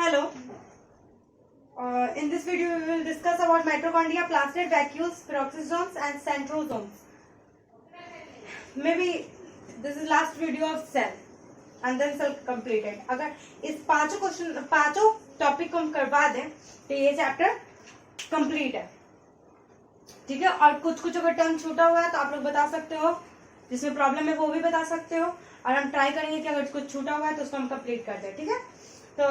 Hello. In this video, we will discuss about mitochondria, plastid, vacuoles, peroxisomes, and centrosomes. Maybe this is last video of cell, and then cell completed. अगर इस पांचों topic को हम करवा दें तो ये चैप्टर कंप्लीट है, ठीक है। और कुछ अगर टर्म छूटा हुआ है तो आप लोग बता सकते हो, जिसमें प्रॉब्लम है वो भी बता सकते हो, और हम ट्राई करेंगे कि अगर कुछ छूटा हुआ है तो उसको हम कंप्लीट कर दें, ठीक है। तो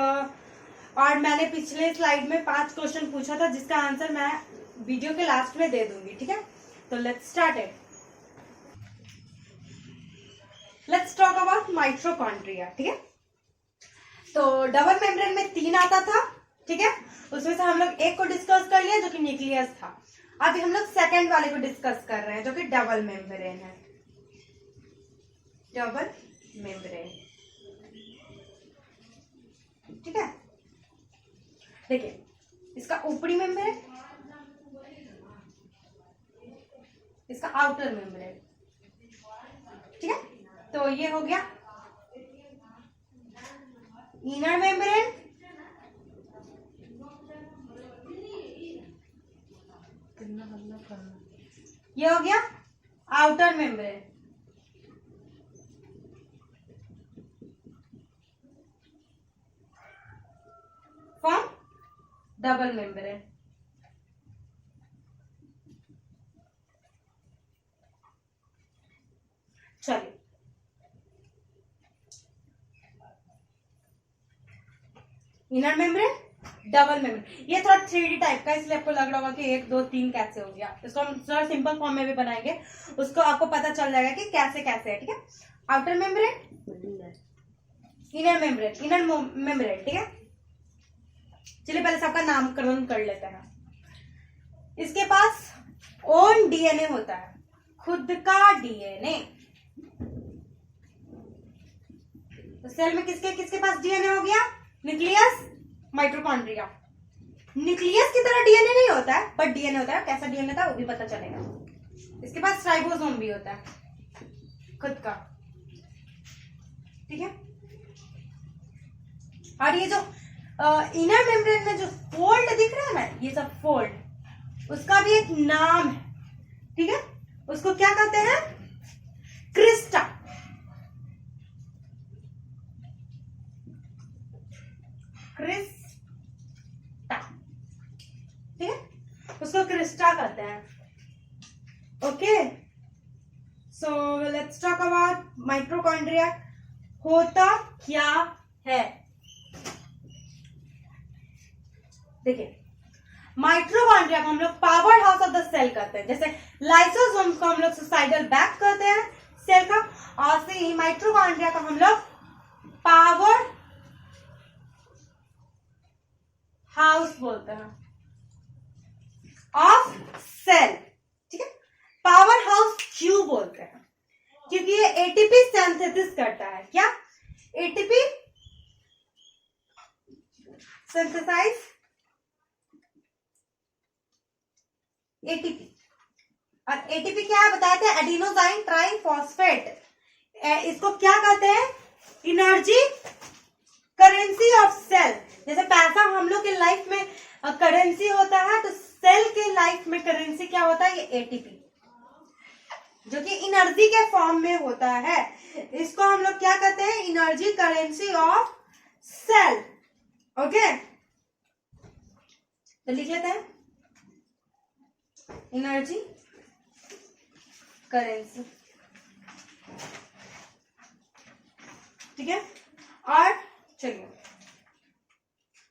और मैंने पिछले स्लाइड में 5 क्वेश्चन पूछा था, जिसका आंसर मैं वीडियो के लास्ट में दे दूंगी, ठीक है। तो let's start it. Let's talk about mitochondria, ठीक है। तो डबल मेम्ब्रेन में 3 आता था, ठीक है। उसमें से हम लोग एक को डिस्कस कर लिया जो कि न्यूक्लियस था। अभी हम लोग सेकेंड वाले को डिस्कस कर रहे हैं जो कि डबल मेम्ब्रेन है। डबल मेम्ब्रेन, ठीक है। देखिए, इसका ऊपरी मेम्ब्रेन, इसका आउटर मेम्ब्रेन, ठीक है। तो ये हो गया इनर मेम्ब्रेन, ये हो गया outer membrane. Form double membrane. चलिए, इनर मेम्ब्रेन, डबल मेम्ब्रेन। ये थोड़ा 3D टाइप का, इसलिए आपको लग रहा होगा कि 1 2 3 कैसे हो गया। इसको हम थोड़ा सिंपल फॉर्म में भी बनाएंगे, उसको आपको पता चल जाएगा कि कैसे कैसे है, ठीक है। Outer membrane, inner membrane, inner membrane, ठीक है। चलिए पहले सबका नामकरण कर लेते हैं। इसके पास ओन डीएनए होता है, खुद का डीएनए। तो सेल में किसके पास डीएनए हो गया? Nucleus, mitochondria. न्यूक्लियस की तरह डीएनए नहीं होता है, बट डीएनए होता है। कैसा डीएनए था वो भी पता चलेगा। इसके पास राइबोसोम भी होता है खुद का, ठीक है। और ये जो इनर मेम्ब्रेन में जो फोल्ड दिख रहा है ना, ये सब फोल्ड, उसका भी एक नाम है, ठीक है। उसको क्या कहते हैं? क्रिस्टा। क्रिस्टा, ठीक है। उसको क्रिस्टा कहते हैं। Okay, so let's talk about mitochondria. होता क्या है? देखिए, माइटोकॉन्ड्रिया को हम लोग power house of the cell कहते हैं। जैसे लाइसोसोम को हम लोग सुसाइडल बैग कहते हैं सेल का, और से ही माइटोकॉन्ड्रिया को हम लोग पावर हाउस बोलते हैं ऑफ सेल, ठीक है। पावर हाउस क्यों बोलते हैं? क्योंकि ये एटीपी सिंथेसिस करता है। क्या? ATP synthesise, ATP. और एटीपी क्या है बताए थे? Adenosine triphosphate. इसको क्या कहते हैं? Energy currency of cell. जैसे पैसा हम लोग के लाइफ में करेंसी होता है, तो सेल के लाइफ में करेंसी क्या होता है? ये एटीपी, जो कि एनर्जी के फॉर्म में होता है। इसको हम लोग क्या कहते हैं? Energy currency of cell. Okay, तो लिख लेते हैं एनर्जी करेंसी, ठीक है। और चलिए,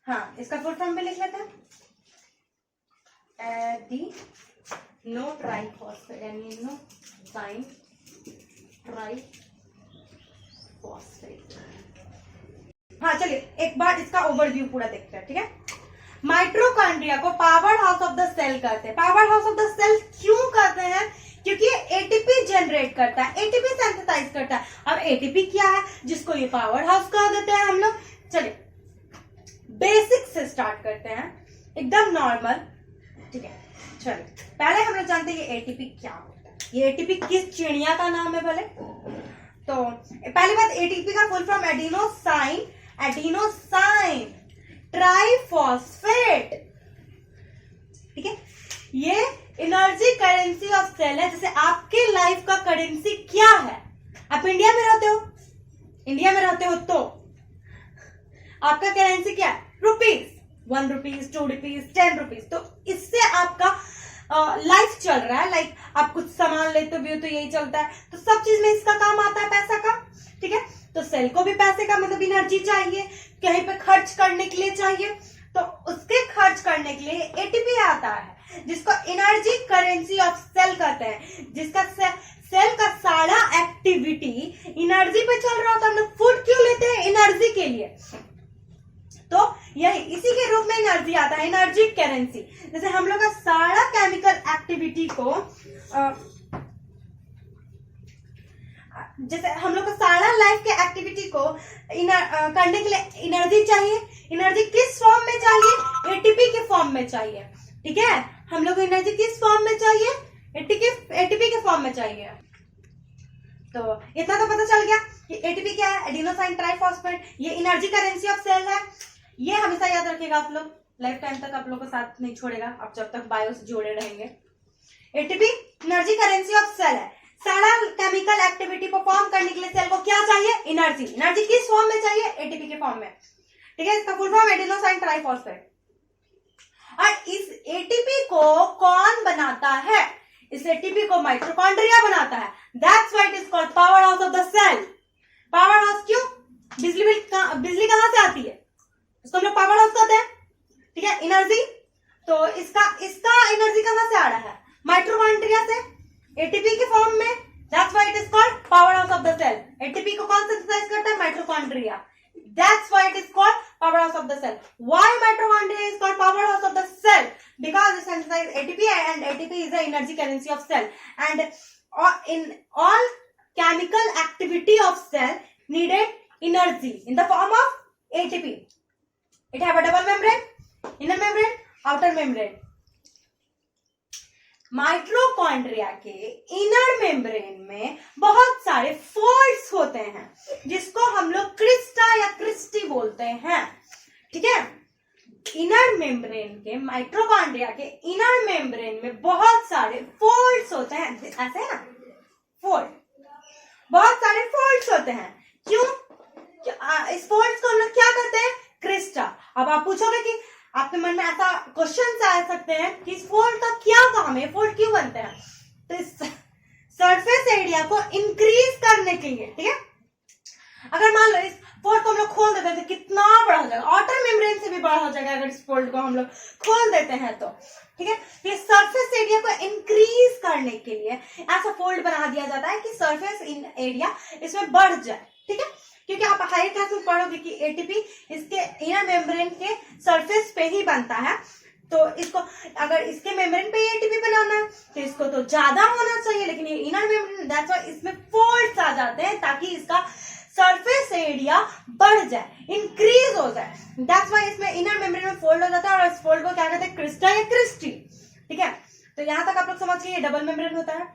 हाँ, इसका फुल फॉर्म भी लिख लेते हैं। Adeno triphosphate, adenosine triphosphate. हाँ, चलिए एक बार इसका ओवरव्यू पूरा देखते हैं, ठीक है। माइटोकॉन्ड्रिया को power house of the cell कहते हैं। Power house of the cell क्यों कहते हैं? क्योंकि ये एटीपी जनरेट करता है, एटीपी सिंथेसाइज करता है। अब एटीपी क्या है जिसको ये पावर हाउस कह देते हैं हम लोग? चलिए बेसिक से स्टार्ट करते हैं, एकदम नॉर्मल, ठीक है। चलिए पहले हम लोग जानते हैं ये एटीपी क्या होता है। ये एटीपी किस चिड़िया का नाम है भले? तो पहली बात, एटीपी का फुल फॉर्म एडिनोसाइन ट्राइफॉस्फेट, ठीक है। ये एनर्जी करेंसी ऑफ सेल है। जैसे आपके लाइफ का करेंसी क्या है, आप इंडिया में रहते हो, इंडिया में रहते हो तो आपका करेंसी क्या है, रुपीज, 1 रुपीज, 2 रुपीज, 10 रुपीज। तो इससे आपका लाइफ चल रहा है। लाइक आप कुछ सामान लेते भी हो तो यही चलता है। तो सब चीज में इसका काम आता है पैसा का, ठीक है। तो सेल को भी पैसे का मतलब एनर्जी चाहिए, कहीं पे खर्च करने के लिए चाहिए। तो उसके खर्च करने के लिए एटीपी आता है, जिसको एनर्जी करेंसी ऑफ सेल कहते हैं। जिसका सेल का सारा एक्टिविटी एनर्जी पे चल रहा होता है। हम लोग फूड क्यों लेते हैं, एनर्जी के लिए। तो यही इसी के रूप में एनर्जी आता है, एनर्जी करेंसी। जैसे हम लोग का सारा केमिकल एक्टिविटी को जैसे हम लोग को सारा लाइफ के एक्टिविटी को करने के लिए एनर्जी चाहिए। एनर्जी किस फॉर्म में चाहिए, एटीपी के फॉर्म में चाहिए, ठीक है। हम लोग को एनर्जी किस फॉर्म में चाहिए, एटीपी के फॉर्म में चाहिए। तो इतना तो पता चल गया कि एटीपी क्या है, एडिनोसाइन ट्राइफॉस्फेट। ये एनर्जी करेंसी ऑफ सेल है। ये हमेशा याद रखिएगा आप लोग, लाइफ टाइम तक आप लोग को साथ नहीं छोड़ेगा, आप जब तक बायो से जोड़े रहेंगे। ATP energy currency of cell है। सारा केमिकल एक्टिविटी परफॉर्म करने के लिए सेल को क्या चाहिए, एनर्जी। एनर्जी किस फॉर्म में चाहिए, एटीपी के फॉर्म में, ठीक है। इसका फुल फॉर्म एडिनोसाइन ट्राइफॉस्फेट। और इस एटीपी को कौन बनाता है, इस एटीपी को माइटोकॉन्ड्रिया बनाता है। That's why it is called power house of the cell. Powerhouse क्यों, बिजली कहां से आती है, इसको हम लोग पावर हाउस कहते हैं, ठीक है। एनर्जी, तो इसका एनर्जी कहां से आ रहा है, माइटोकॉन्ड्रिया से, एटीपी के फॉर्म में। That's why it is called power house of the cell. ATP को कौन सिंथेसाइज करता है, mitochondria. That's why it is called powerhouse of the cell. Why mitochondria is called powerhouse of the cell? Because it synthesizes ATP and ATP is the energy currency of cell. And in all chemical activity of cell needed energy in the form of ATP. It have a double membrane, inner membrane, outer membrane. Mitochondria के inner membrane में बहुत सारे folds होते हैं, जिसको हम लोग Crysta या क्रिस्टी बोलते हैं, ठीक है। इनर मेम्ब्रेन के, माइटोकॉन्ड्रिया के इनर मेम्ब्रेन में बहुत सारे फोल्ड्स होते हैं, ऐसे है ना, फोल्ड, बहुत सारे फोल्ड्स होते हैं। क्यों, इस फोल्ड्स को हम लोग क्या कहते हैं, क्रिस्टा। अब आप पूछोगे कि आपके मन में ऐसा क्वेश्चन आ सकते हैं कि इस फोल्ड का क्या काम है, फोल्ड क्यों बनते हैं। तो इस सरफेस एरिया को इंक्रीज करने के लिए, ठीक है। अगर मान लो इस फोल्ड को हम लोग खोल देते हैं तो कितना बड़ा हो जाएगा, आउटर मेम्ब्रेन से भी बड़ा हो जाएगा अगर इस फोल्ड को हम लोग खोल देते हैं तो, ठीक है। ये सरफेस एरिया को इंक्रीज करने के लिए ऐसा फोल्ड बना दिया जाता है कि सरफेस एरिया इसमें बढ़ जाए, ठीक है। क्योंकि आप हायर क्लास में पढ़ोगे कि एटीपी इसके इनर मेम्ब्रेन के सरफेस पे ही बनता है। तो इसको अगर इसके मेम्ब्रेन पे एटीपी बनाना है तो इसको तो ज्यादा होना चाहिए, लेकिन ये इनर मेम्ब्रेन, दैट्स व्हाई इसमें फोल्ड्स आ जाते हैं ताकि इसका सरफेस एरिया बढ़ जाए, इंक्रीज हो जाए। दैट्स व्हाई इसमें इनर मेम्ब्रेन में फोल्ड हो जाता है और इस फोल्ड को क्या कहते हैं, क्रिस्टा या क्रिस्टी, ठीक है। तो यहां तक आप लोग समझ गए, ये डबल मेम्ब्रेन होता है।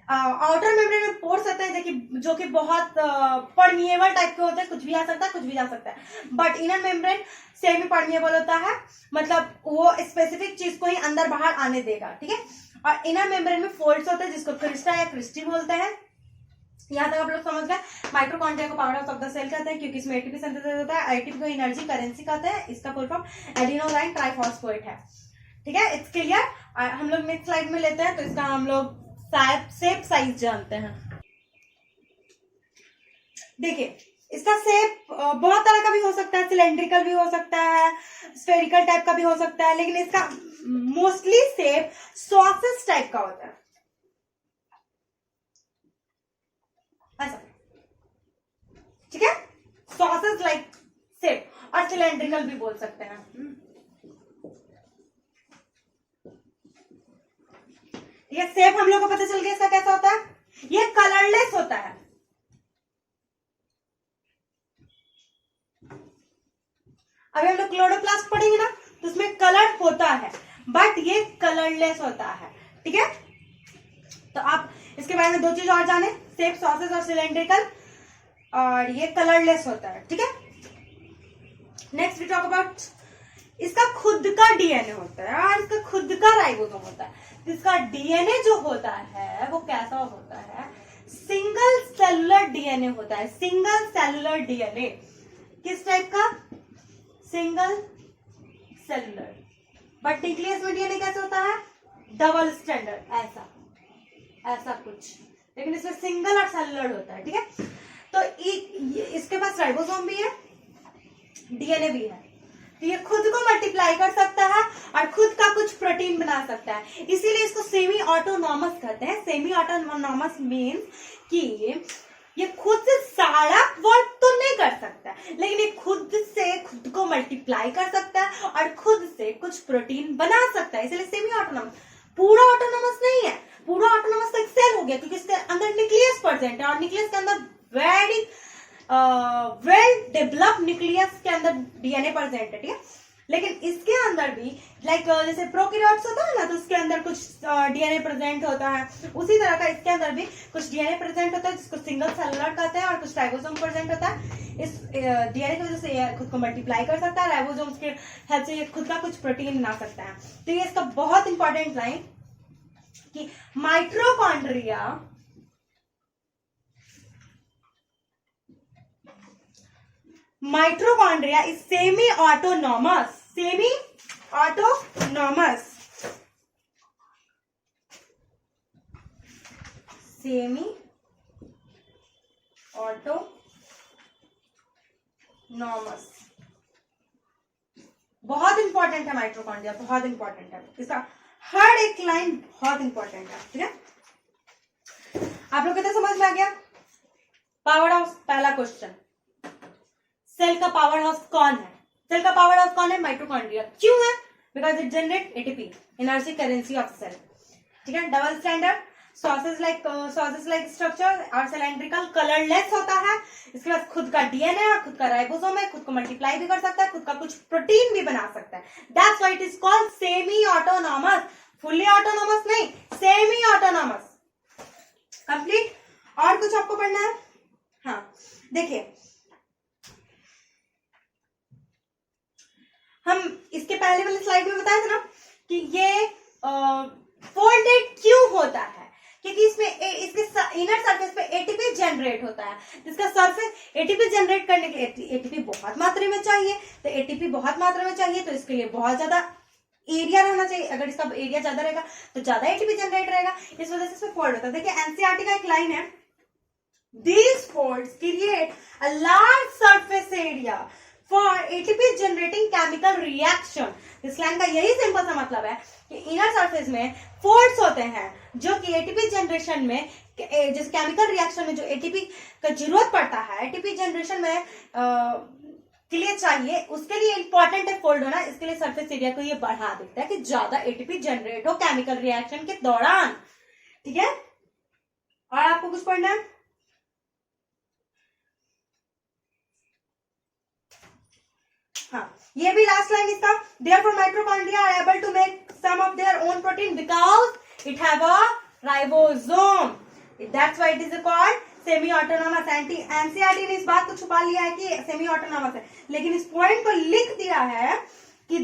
आउटर मेम्ब्रेन में पोर्स होते हैं जो कि बहुत परमिएबल टाइप के होते हैं, कुछ भी आ सकता है, कुछ भी जा सकता है। But inner membrane semi permeable होता है, मतलब वो स्पेसिफिक चीज को ही अंदर बाहर आने देगा, ठीक है। और इनर मेम्ब्रेन में फोल्ड्स होते हैं जिसको क्रिस्टा या क्रिस्टी बोलते हैं। यहाँ तक आप लोग समझ गए। माइटोकॉन्ड्रिया को power house of the cell कहते हैं क्योंकि इसमें एटीपी सिंथेसिस होता है। एटीपी को एनर्जी करेंसी कहते हैं, इसका फुल फॉर्म एडिनोसाइन ट्राइफॉस्फेट है, ठीक है। It's clear. हम लोग नेक्स्ट स्लाइड में लेते हैं, तो इसका हम लोग शेप साइज जानते हैं। देखिए इसका शेप बहुत तरह का भी हो सकता है, सिलेंड्रिकल भी हो सकता है, स्फेरिकल टाइप का भी हो सकता है, लेकिन इसका मोस्टली शेप सॉसेज टाइप का होता है, ऐसा, ठीक है। सॉसेज लाइक शेप, और सिलेंड्रिकल भी बोल सकते हैं। ये शेप हम लोग को पता चल गया इसका कैसा होता है। ये कलरलेस होता है, अभी हम लोग क्लोरोप्लास्ट पढ़ेंगे ना, तो उसमें कलर होता है, बट ये कलरलेस होता है, ठीक है। तो आप इसके बारे में दो चीज और जाने, शेप, सॉसेज और सिलेंड्रिकल, और ये कलरलेस होता है, ठीक है। नेक्स्ट वी टॉक अबाउट, इसका खुद का डीएनए होता है और इसका खुद का राइबोसोम होता है। इसका डीएनए जो होता है वो कैसा होता है, सिंगल सेलुलर डीएनए होता है। सिंगल सेलुलर डीएनए किस टाइप का, सिंगल सेलुलर। बट न्यूक्लियस में डीएनए कैसे होता है, डबल स्टैंडर्ड, ऐसा कुछ, लेकिन इसमें सिंगल और सेलुलर होता है। ठीक है, तो इसके पास राइबोसोम भी है, डीएनए भी है, तो ये खुद को मल्टीप्लाई कर सकता है और खुद का कुछ प्रोटीन बना सकता है, इसीलिए इसको सेमी ऑटोनॉमस कहते हैं। सेमी ऑटोनॉमस मीन्स कि ये खुद से सारा वर्क तो नहीं कर सकता, लेकिन ये खुद से खुद को मल्टीप्लाई कर सकता है और खुद से कुछ प्रोटीन बना सकता है, इसलिए सेमी ऑटोनॉमस। पूरा ऑटोनॉमस नहीं है, पूरा ऑटोनॉमस तो एक सेल हो गया, क्योंकि इसके अंदर न्यूक्लियस प्रेजेंट है और न्यूक्लियस के अंदर वेरी वेल डेवलप्ड न्यूक्लियस के अंदर डीएनए प्रेजेंट है। ठीक है, लेकिन इसके अंदर भी लाइक जैसे प्रोकैरियोट्स होता है ना, तो उसके अंदर कुछ डीएनए प्रेजेंट होता है, उसी तरह का इसके अंदर भी कुछ डीएनए प्रेजेंट होता है जिसको सिंगल सेलुलर कहते हैं, और कुछ राइबोसोम प्रेजेंट होता है। इस डीएनए की वजह से ये खुद को मल्टीप्लाई कर सकता है, राइबोसोम्स के हेल्प से ये खुद का कुछ प्रोटीन बना सकता है। तो ये इसका बहुत इंपॉर्टेंट लाइन कि mitochondria is semi autonomous, semi autonomous, semi autonomous. बहुत इंपॉर्टेंट है माइटोकॉन्ड्रिया, बहुत इंपॉर्टेंट है, इसका हर एक लाइन बहुत इंपॉर्टेंट है। ठीक है, आप लोग कितना समझ में आ गया? पावर हाउस, पहला क्वेश्चन, सेल का पावर हाउस कौन है? सेल का पावर हाउस कौन है? माइटोकॉन्ड्रिया। क्यों है? Because it generate ATP, energy currency of cell. ठीक है, double standard, sausage like structure और सिलेंड्रिकल, कलरलेस होता है। इसके पास खुद का डीएनए और खुद का राइबोसोम है, खुद को मल्टीप्लाई भी कर सकता है, खुद का कुछ प्रोटीन भी बना सकता है। That's why it is called semi autonomous, fully autonomous नहीं, सेमी ऑटोनॉमस। कंप्लीट। और कुछ आपको पढ़ना है? हाँ, देखिए हम इसके पहले वाले स्लाइड में बताया था ना कि ये फोल्डेड क्यों होता है, क्योंकि इसमें इसके इनर सरफेस पे एटीपी जनरेट होता है। जिसका सरफेस एटीपी जनरेट करने के लिए एटीपी बहुत मात्रा में चाहिए, तो एटीपी बहुत मात्रा में चाहिए, तो इसके लिए बहुत ज्यादा एरिया रहना चाहिए। अगर इसका एरिया ज्यादा रहेगा तो ज्यादा एटीपी जनरेट रहेगा, इस वजह से इसमें फोल्ड होता है। देखिए एनसीईआरटी का एक लाइन है, these folds create a large surface area for ATP generating chemical reaction। इस लाइन का यही सिंपल सा मतलब है कि इनर सरफेस में फोल्ड्स होते हैं जो कि एटीपी जनरेशन में, जैसे केमिकल रिएक्शन में जो एटीपी का जरूरत पड़ता है, एटीपी जनरेशन में के लिए चाहिए, उसके लिए इंपॉर्टेंट है फोल्ड होना। इसके लिए सरफेस एरिया को ये बढ़ा देता है कि ज्यादा एटीपी जनरेट हो केमिकल रिएक्शन के दौरान। ठीक है, और आपको कुछ पढ़ना है? हाँ, ये भी लास्ट लाइन इसका, therefore mitochondria are able to make some of their own protein because it have a ribosome, that's why it is called semi autonomous। NCERT ने इस बात को छुपा लिया है कि सेमी ऑटोनॉमस है, लेकिन इस पॉइंट को लिख दिया है कि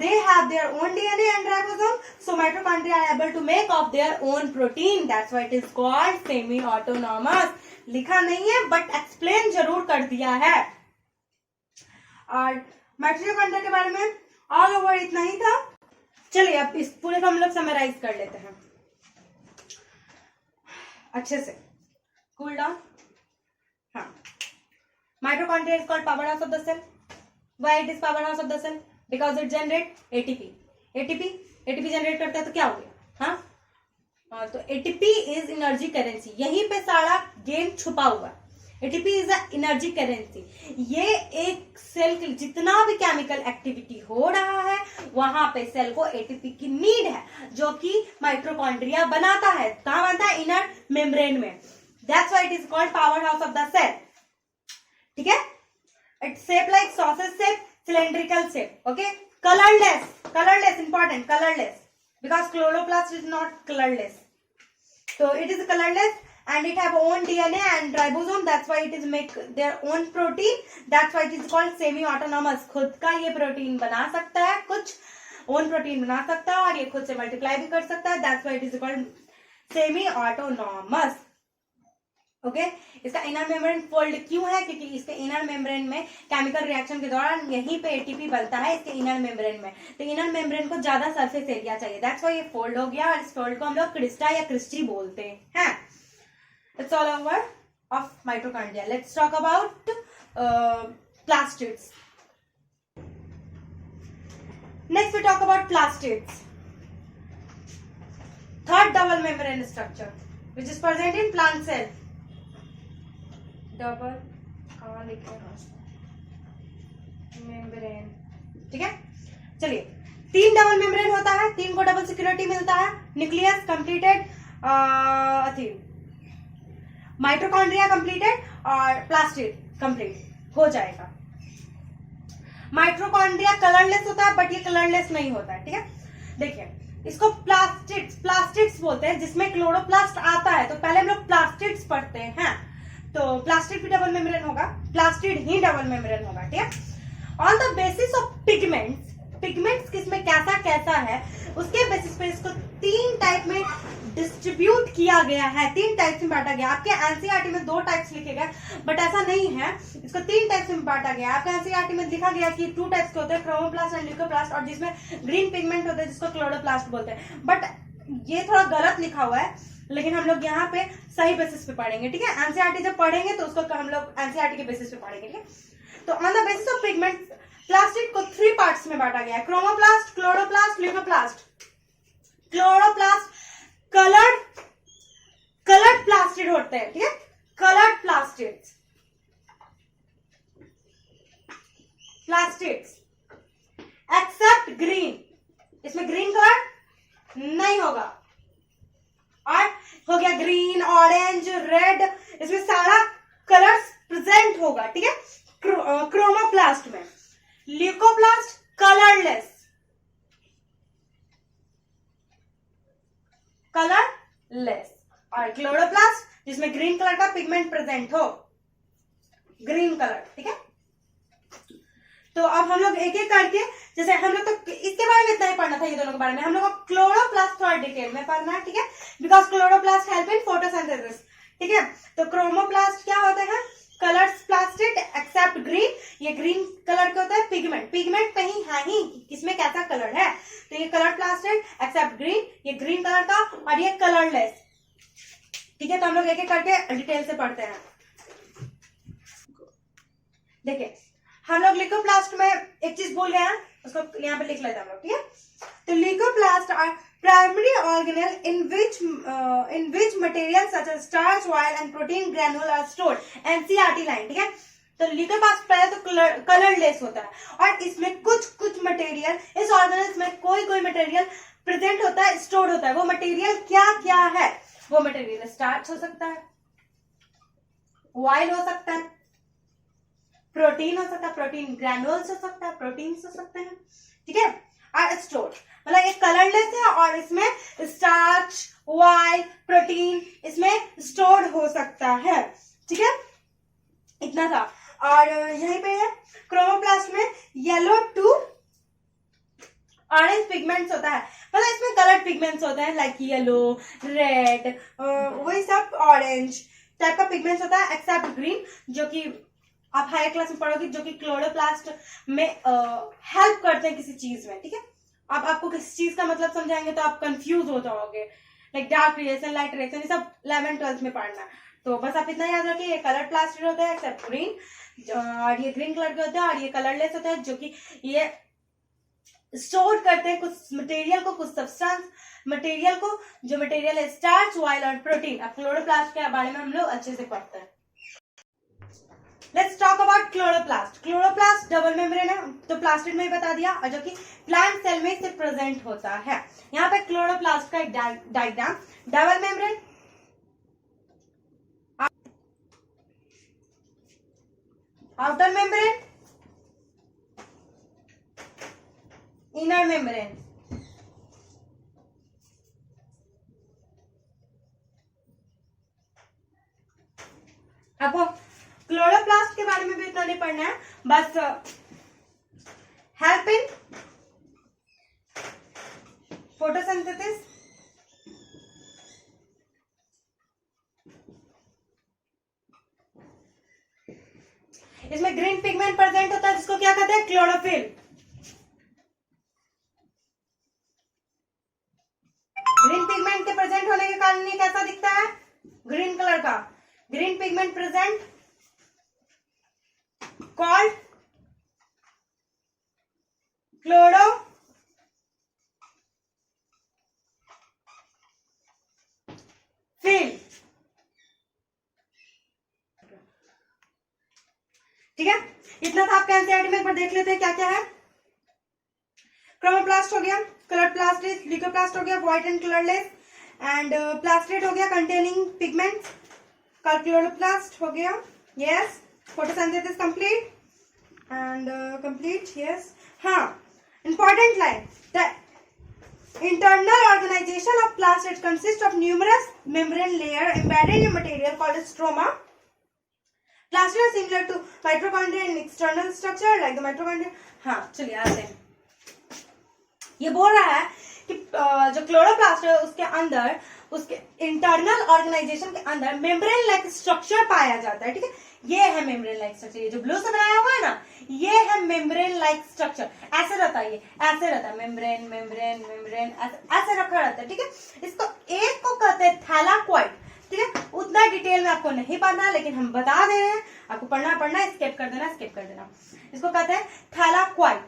they have their own DNA and ribosome, so mitochondria are able to make of their own protein, that's why it is called semi autonomous। लिखा नहीं है बट एक्सप्लेन जरूर कर दिया है। और माइटोकॉन्ड्रिया के बारे में ऑल ओवर इतना ही था। चलिए अब इस पूरे को हम लोग समराइज कर लेते हैं अच्छे से। Cool down. हाँ, mitochondria is called power house of the cell. Why it is power house of the cell? Because it generate ATP. ATP generate करता है तो क्या हो गया? हाँ, तो एटीपी इज एनर्जी करेंसी। यहीं पे सारा गेम छुपा हुआ है। ATP is energy currency. ये एक सेल के जितना भी केमिकल एक्टिविटी हो रहा है वहां पे सेल को एटीपी की नीड है, जो कि माइटोकॉन्ड्रिया बनाता है। कहां बनता है? इनर मेम्ब्रेन में। That's why it is called power house of the cell. ठीक है, it's shape like sausage shape, cylindrical shape. Okay, colourless important, colourless because chloroplast is not colourless, so it is colorless and it have own DNA and ribosome, that's why it is make their own protein, that's why it is called semi autonomous. खुद का ये protein बना सकता है, कुछ own protein बना सकता है और ये खुद से मल्टीप्लाई भी कर सकता है, that's why it is called semi autonomous. Okay इसका इनर मेम्ब्रेन फोल्ड क्यों है? क्योंकि इसके इनर मेम्ब्रेन में केमिकल रिएक्शन के दौरान यहीं पे एटीपी बनता है इसके इनर मेम्ब्रेन में, तो इनर मेम्ब्रेन को ज्यादा सरफेस एरिया चाहिए, दैट्स व्हाई ये फोल्ड हो गया और इस फोल्ड को हम लोग क्रिस्टा या क्रिस्टी बोलते हैं. It's all over of mitochondria. Let's talk about plastids. Next we talk about plastids. Third double membrane structure which is present in plant cell. Double membrane. ठीक है, चलिए 3 डबल मेम्ब्रेन होता है, 3 को डबल सिक्योरिटी मिलता है. न्यूक्लियस कंप्लीटेड, माइटोकॉन्ड्रिया कंप्लीटेड और plastid complete हो जाएगा. माइटोकॉन्ड्रिया कलरलेस होता है बट ये कलरलेस नहीं होता है. ठीक है, देखिए इसको प्लास्टिड्स बोलते हैं जिसमें क्लोरोप्लास्ट आता है. तो पहले हम लोग प्लास्टिड्स पढ़ते हैं, तो प्लास्टिड भी डबल मेम्ब्रेन होगा, प्लास्टिड ही डबल मेम्ब्रेन होगा. ठीक है, on the basis of pigments, pigments किसमें कैसा कैसा है उसके बेसिस पे इसको 3 टाइप में डिस्ट्रीब्यूट किया गया है, 3 टाइप्स में बांटा गया. आपके एनसीईआरटी में 2 टाइप्स लिखे गए बट ऐसा नहीं है, इसको 3 टाइप्स में बांटा गया. आपके एनसीईआरटी में लिखा गया कि 2 टाइप्स के होते हैं, क्रोमोप्लास्ट एंड ल्यूकोप्लास्ट, और जिसमें ग्रीन पिगमेंट होता है जिसको क्लोरोप्लास्ट बोलते हैं. बट ये थोड़ा गलत लिखा हुआ है, लेकिन हम लोग यहाँ पे सही बेसिस पे पढ़ेंगे. ठीक है, एनसीईआरटी जब पढ़ेंगे तो उसको हम लोग एनसीईआरटी के बेसिस पे पढ़ेंगे. ठीक है, तो on the basis of pigment plastid को 3 पार्ट्स में बांटा गया है, chromoplast, chloroplast, leucoplast. Chloroplast coloured plastid होते हैं. ठीक है, कलर्ड प्लास्टिड्स एक्सेप्ट ग्रीन, इसमें ग्रीन कलर नहीं होगा. और हो गया ग्रीन, ऑरेंज, रेड, इसमें सारा कलर्स प्रेजेंट होगा. ठीक है, क्रोमोप्लास्ट में. ल्यूकोप्लास्ट कलरलेस और क्लोरोप्लास्ट जिसमें ग्रीन कलर का पिगमेंट प्रेजेंट हो, ग्रीन कलर. ठीक है, तो अब हम लोग एक एक करके, जैसे हम लोग तो इसके बारे में इतना ही पढ़ना था, ये दोनों के बारे में. हम लोग को क्लोरोप्लास्ट थोड़ा डिटेल में पढ़ना है. ठीक है, because chloroplast help in photosynthesis. ठीक है, तो क्रोमोप्लास्ट क्या होते हैं? कलर्ड प्लास्टिड एक्सेप्ट ग्रीन, ये ग्रीन कलर के होता है. पिगमेंट कहीं है ही किसमें कैसा कलर है, तो ये कलर प्लास्टिड एक्सेप्ट ग्रीन, ये ग्रीन कलर का, और ये कलरलेस. ठीक है, तो हम लोग एक एक करके डिटेल से पढ़ते हैं. देखिए हम लोग ल्यूकोप्लास्ट में एक चीज भूल गए हैं, उसको यहाँ पे लिख लेते हैं हम लोग. ठीक है, तो leucoplast are primary organelle in which materials such as starch, oil and protein granule are stored. NCERT line. ठीक है, तो ल्यूकोप्लास्ट पहले तो कलरलेस होता है और इसमें कुछ मटेरियल, इस ऑर्गेनेल्स में कोई मटेरियल प्रेजेंट होता है, स्टोर्ड होता है. वो मटेरियल क्या है? वो मटेरियल स्टार्च हो सकता है, ऑयल हो सकता है, प्रोटीन हो सकता है, प्रोटीन ग्रैन्यूल्स हो सकता है, प्रोटीन्स हो सकते हैं. ठीक है, और स्टोर्ड मतलब एक कलरलेस है और इसमें स्टार्च, ऑयल, प्रोटीन इसमें स्टोर्ड हो सकता है. ठीक है, इतना था. और यहीं पे है क्रोमोप्लास्ट में येलो टू ऑरेंज पिगमेंट्स होता है, मतलब इसमें कलर्ड पिगमेंट्स होते हैं लाइक येलो, रेड, वही सब ऑरेंज टाइप का पिगमेंट्स होता है. एक्सेप्ट ग्रीन, जो कि आप हायर क्लास में पढ़ोगे, जो कि क्लोरोप्लास्ट में हेल्प करते हैं किसी चीज में. ठीक है, अब आपको किसी चीज का मतलब समझाएंगे तो आप कंफ्यूज हो जाओगे, like dark reaction, light reaction, ये सब 11th-12th में पढ़ना है. तो बस आप इतना याद रखिए, ये कलर प्लास्टिड होता है एक्सेप्ट ग्रीन, और ये ग्रीन कलर के होते हैं, और ये कलरलेस होता है जो कि ये स्टोर करते हैं कुछ मटेरियल को, कुछ सब्सटेंस मटेरियल को, जो मटेरियल है स्टार्च, ऑयल और प्रोटीन. अब क्लोरोप्लास्ट के बारे में हम लोग अच्छे से पढ़ते हैं. Let's talk about chloroplast. Chloroplast double membrane है, तो प्लास्टिड में ही बता दिया, और जो कि प्लांट सेल में से प्रेजेंट होता है. यहाँ पे क्लोरोप्लास्ट का एक diagram, double membrane, outer membrane, inner membrane. नहीं पढ़ना है, बस हेल्प इन फोटोसिंथेसिस, इसमें ग्रीन पिगमेंट प्रेजेंट होता है जिसको क्या कहते हैं, क्लोरोफिल। ग्रीन पिगमेंट के प्रेजेंट होने के कारण ये कैसा दिखता है, ग्रीन कलर का। Green pigment present called chlorophyll. ठीक है, इतना था आपके एनसीईआरटी में। एक बार देख लेते हैं क्या क्या है। क्रोमोप्लास्ट हो गया, कलर प्लास्टिक, ल्यूकोप्लास्ट हो गया, white and colourless, and plastid हो गया कंटेनिंग पिगमेंट, क्लोरोप्लास्ट हो गया, yes. Photosynthesis complete and complete, yes. हाँ, important line, the internal organization of plastid consists of numerous membrane layer embedded in material called stroma. Plastid are similar to mitochondria in external structure like the mitochondria. हाँ, चलिए आते हैं। ये बोल रहा है कि जो क्लोरोप्लास्ट है उसके अंदर, उसके इंटरनल ऑर्गेनाइजेशन के अंदर मेम्ब्रेन लाइक स्ट्रक्चर पाया जाता है। ठीक है, ये है मेम्ब्रेन लाइक स्ट्रक्चर। ये जो ब्लू से बनाया हुआ है ना, ये है मेम्ब्रेन लाइक स्ट्रक्चर। ऐसे रहता है, ये ऐसे रहता है, मेम्ब्रेन मेम्ब्रेन मेम्ब्रेन ऐसे रखा रहता है। ठीक है, इसको एक को कहते हैं थैलाक्वाइड। ठीक है, उतना डिटेल में आपको नहीं पढ़ना है, लेकिन हम बता दे रहे हैं, आपको पढ़ना स्किप कर देना, स्किप कर देना। इसको कहते हैं थैलाक्वाइड।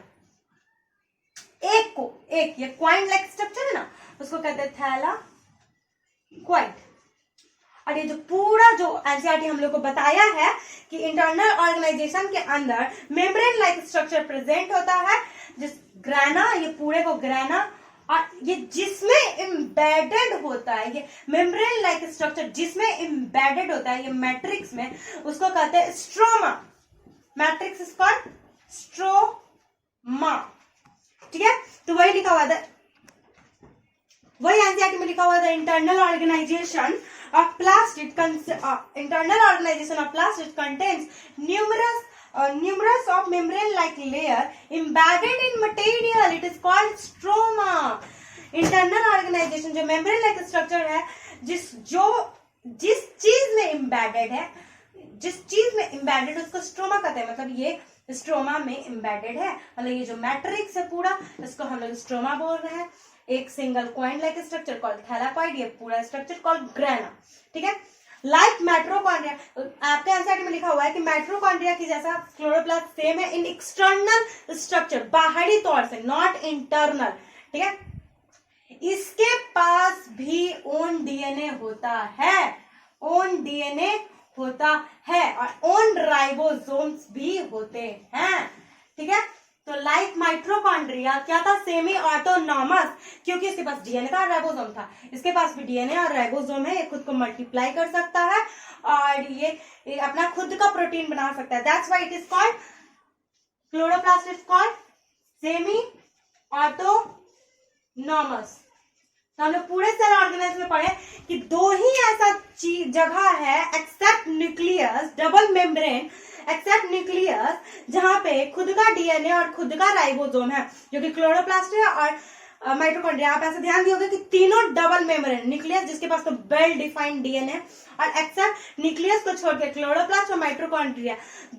एक को एक, ये क्वाइन लाइक स्ट्रक्चर है ना, उसको कहते हैं थैलाक्वाइड। और ये जो पूरा जो एनसीईआरटी हम लोग को बताया है कि इंटरनल ऑर्गेनाइजेशन के अंदर मेम्ब्रेन लाइक स्ट्रक्चर प्रेजेंट होता है, जिस ग्राना, ये पूरे को ग्राना, और ये जिसमें एम्बेडेड होता है, ये मेम्ब्रेन लाइक स्ट्रक्चर जिसमें एम्बेडेड होता है, ये मैट्रिक्स में, उसको कहते हैं stroma. Matrix is called stroma. ठीक है, तो वही लिखा हुआ था, वही एनसीईआरटी में लिखा हुआ था, internal organization of plastid internal organization of plastid contains numerous of membrane like layer embedded in material, it is called stroma. internal organization जो membrane like structure है, जिस चीज में embedded है, जिस चीज में embedded उसको स्ट्रोमा कहते हैं। मतलब ये स्ट्रोमा में embedded है, मतलब ये जो मैट्रिक्स है पूरा, इसको हम लोग स्ट्रोमा बोल रहे हैं। एक single coin like structure called thylakoid, ये पूरा स्ट्रक्चर कॉल्ड ग्राना। ठीक है, लाइक माइटोकॉन्ड्रिया, आपके एनसीईआरटी में लिखा हुआ है कि माइटोकॉन्ड्रिया की जैसा क्लोरोप्लास्ट सेम है इन एक्सटर्नल स्ट्रक्चर, बाहरी तौर से, नॉट इंटरनल। ठीक है, इसके पास भी ओन डीएनए होता है, ओन डीएनए होता है, और ओन राइबोसोम्स भी होते हैं। ठीक है, तो लाइक माइटोकॉन्ड्रिया क्या था, सेमी ऑटोनॉमस, क्योंकि इसके पास डीएनए था, राइबोसोम था। इसके पास भी डीएनए और राइबोसोम है, ये खुद को मल्टीप्लाई कर सकता है और ये अपना खुद का प्रोटीन बना सकता है। That's why it is called chloroplast, is called semi autonomous. तो हम लोग पूरे सेल ऑर्गेनाइज में पढ़े कि दो ही ऐसा जगह है except nucleus, double membrane except nucleus, जहां पे खुद का डीएनए और खुद का राइबोसोम है, जो कि क्लोरोप्लास्ट है और माइटोकॉन्ड्रिया। आप ऐसे ध्यान दियोगे कि तीनों डबल मेम्ब्रेन, न्यूक्लियस जिसके पास तो वेल डिफाइंड डीएनए, और एक्सेप्ट न्यूक्लियस को छोड़ के क्लोरोप्लास्ट और माइटोकॉन्ड्रिया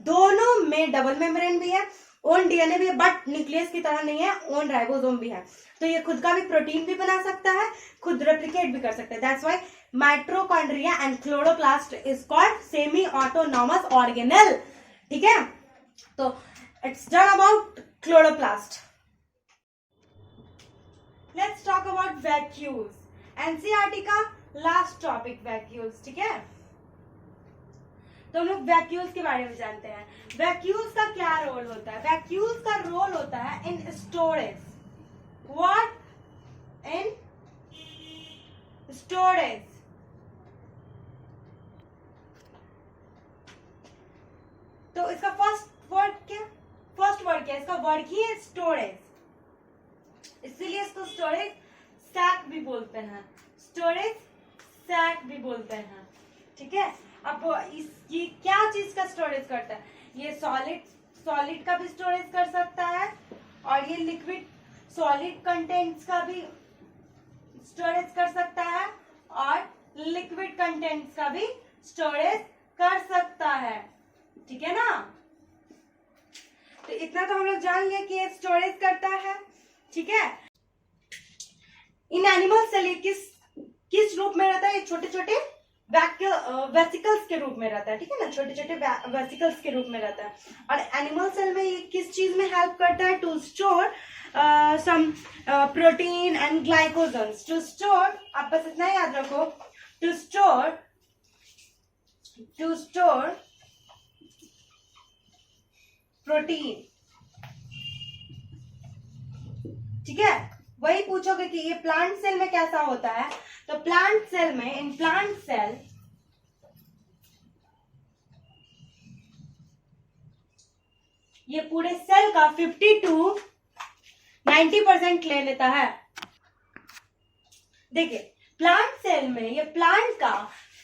दोनों में डबल मेम्ब्रेन भी है, ओन डीएनए भी है, बट न्यूक्लियस की तरह नहीं है, ओन राइबोसोम भी है। तो ये खुद का भी प्रोटीन भी बना सकता है, खुद रेप्लिकेट भी कर सकता है। That's why mitochondria and chloroplast is called semi autonomous organelle. ठीक है, तो it's done about chloroplast. Let's talk about vacuoles, NCERT का लास्ट टॉपिक वैक्यूल्स। ठीक है, तो हम लोग वैक्यूल्स के बारे में जानते हैं। वैक्यूल्स का क्या रोल होता है? वैक्यूल्स का रोल होता है इन स्टोरेज। व्हाट? In storage. तो इसका फर्स्ट वर्ड क्या? फर्स्ट वर्ड क्या? इसका वर्ड ही है स्टोरेज, इसीलिए इसको स्टोरेज सैक भी बोलते हैं, स्टोरेज सैक भी बोलते हैं। ठीक है, अब ये क्या चीज का स्टोरेज करता है? ये सॉलिड का भी स्टोरेज कर सकता है और ये लिक्विड सॉलिड कंटेंट्स का भी स्टोरेज कर सकता है और लिक्विड कंटेंट्स का भी स्टोरेज कर सकता है, ठीक है ना। तो इतना तो हम लोग जान गए कि ये स्टोरेज करता है, ठीक है। इन एनिमल सेल ये किस रूप में रहता है, ये छोटे छोटे वेसिकल्स के रूप में रहता है, ठीक है ना, छोटे छोटे वेसिकल्स के रूप में रहता है। और एनिमल सेल में ये किस चीज में हेल्प करता है, to store some protein and glycogens, to store, आप बस इतना याद रखो, टू स्टोर प्रोटीन, ठीक है। वही पूछोगे कि ये प्लांट सेल में कैसा होता है, तो प्लांट सेल में, इन प्लांट सेल ये पूरे सेल का 50 to 90% ले लेता है। देखिए प्लांट सेल में ये प्लांट का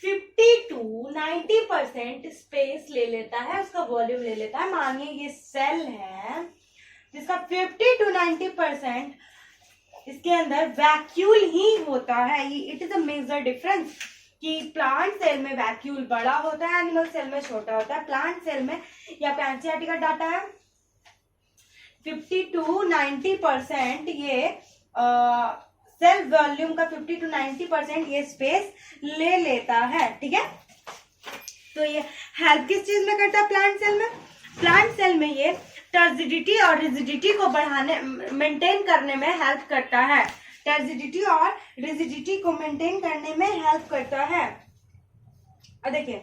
50 to 90% स्पेस ले लेता है, उसका वॉल्यूम ले लेता है। मानिए ये सेल है जिसका 50 to 90% इसके अंदर वैक्यूल ही होता है। ये it is a major difference कि प्लांट सेल में वैक्यूल बड़ा होता है, एनिमल सेल में छोटा होता है। प्लांट सेल में या पे एनसीईआरटी का डाटा है 50 to 90% ये सेल वॉल्यूम का 50 to 90% ये स्पेस ले लेता है, ठीक है। तो ये हेल्प किस चीज में करता है प्लांट सेल में? प्लांट सेल में ये टर्जिडिटी और रिजिडिटी को बढ़ाने, मेंटेन करने में हेल्प करता है। टर्जिडिटी और रिजिडिटी को मेंटेन करने में हेल्प करता है। और देखिए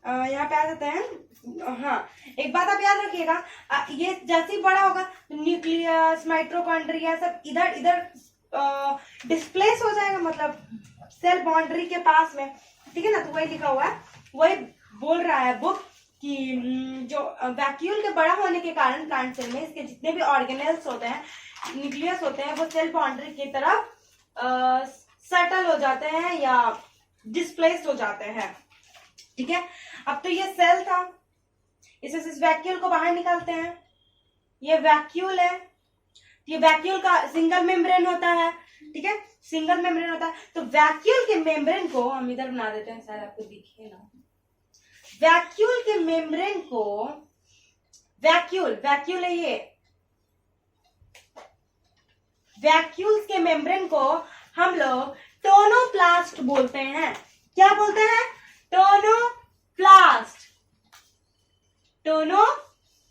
यहाँ पे आ जाते हैं, हाँ एक बात आप याद रखिएगा, ये जैसे ही बड़ा होगा न्यूक्लियस, माइटोकॉन्ड्रिया सब इधर इधर डिस्प्लेस हो जाएगा, मतलब सेल बाउंड्री के पास में, ठीक है ना। तो वही लिखा हुआ है, वही बोल रहा है बुक कि जो वैक्यूल के बड़ा होने के कारण प्लांट सेल में इसके जितने भी ऑर्गेनेल्स होते हैं, न्यूक्लियस होते हैं, वो सेल बाउंड्री की तरफ सेटल हो जाते हैं या डिस्प्लेस्ड हो जाते हैं, ठीक है। अब तो ये सेल था, इसे इस वैक्यूल को बाहर निकालते हैं, ये वैक्यूल है, ये वैक्यूल का सिंगल मेम्ब्रेन होता है, ठीक है, सिंगल मेम्ब्रेन होता है। तो वैक्यूल के मेम्ब्रेन को हम इधर बना देते हैं, शायद आपको दिखे ना। वैक्यूल के मेम्ब्रेन को, वैक्यूल है ये, वैक्यूल्स के मेम्ब्रेन को हम लोग टोनोप्लास्ट बोलते हैं। क्या बोलते हैं? Tonoplast, tonoplast.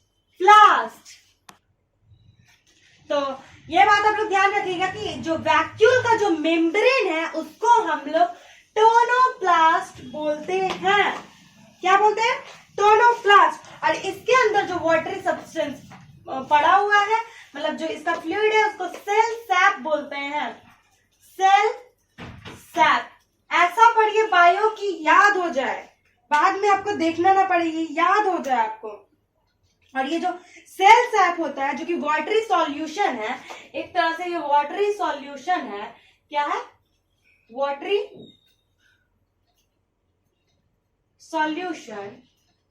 तो ये बात आप लोग ध्यान रखिएगा कि जो वैक्यूल का जो मेम्ब्रेन है उसको हम लोग टोनोप्लास्ट बोलते हैं। क्या बोलते हैं? टोनोप्लास्ट। और इसके अंदर जो वाटरी सब्सटेंस पड़ा हुआ है, मतलब जो इसका फ्लूइड है, उसको सेल सैप बोलते हैं। Cell sap. ऐसा पढ़िए बायो की याद हो जाए, बाद में आपको देखना ना पड़ेगी, याद हो जाए आपको। और ये जो सेल सैप होता है जो कि वाटरी सॉल्यूशन है, एक तरह से ये वाटरी सॉल्यूशन है। क्या है? Watery solution.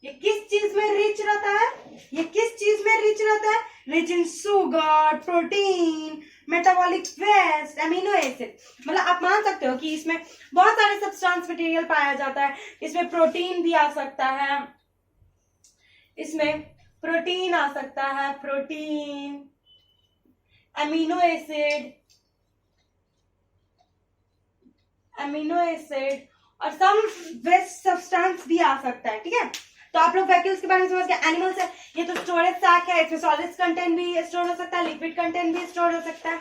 ये किस चीज में रिच रहता है? ये किस चीज में रिच रहता है? Rich in sugar, protein, metabolic waste, amino acid. मतलब आप मान सकते हो कि इसमें बहुत सारे सब्सटेंस मटेरियल पाया जाता है। इसमें प्रोटीन भी आ सकता है, इसमें प्रोटीन आ सकता है, प्रोटीन, एमिनो एसिड और सम वेस्ट सब्सटेंस भी आ सकता है, ठीक है। तो आप लोग वैक्यूल्स के बारे में समझ गए। एनिमल्स है, ये तो स्टोरेज सैक है, इसमें सॉलिड कंटेंट भी स्टोर हो सकता है, लिक्विड कंटेंट भी स्टोर हो सकता है,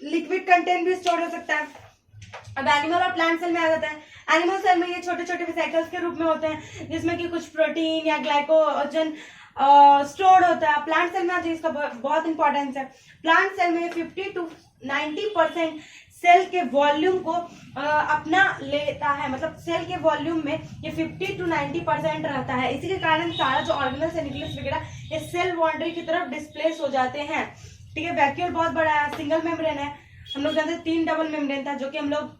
लिक्विड कंटेंट भी स्टोर हो सकता है। अब एनिमल और प्लांट सेल में आ जाता है। एनिमल सेल में ये छोटे छोटे वेसिकल्स के रूप में होते हैं जिसमें कि कुछ प्रोटीन या ग्लाइकोजन स्टोर होता है। प्लांट सेल में आज इसका बहुत इंपॉर्टेंस है। प्लांट सेल में 50 to 90% सेल के वॉल्यूम को अपना लेता है, मतलब सेल के वॉल्यूम में ये 50 to 90% रहता है। इसी के कारण सारा जो ऑर्गेनल्स है, न्यूक्लियस वगैरह, ये सेल बाउंड्री की तरफ डिस्प्लेस हो जाते हैं, ठीक है। वैक्यूल बहुत बड़ा है, सिंगल मेम्ब्रेन है। हम लोग जानते हैं 3 डबल मेम्ब्रेन था, जो कि हम लोग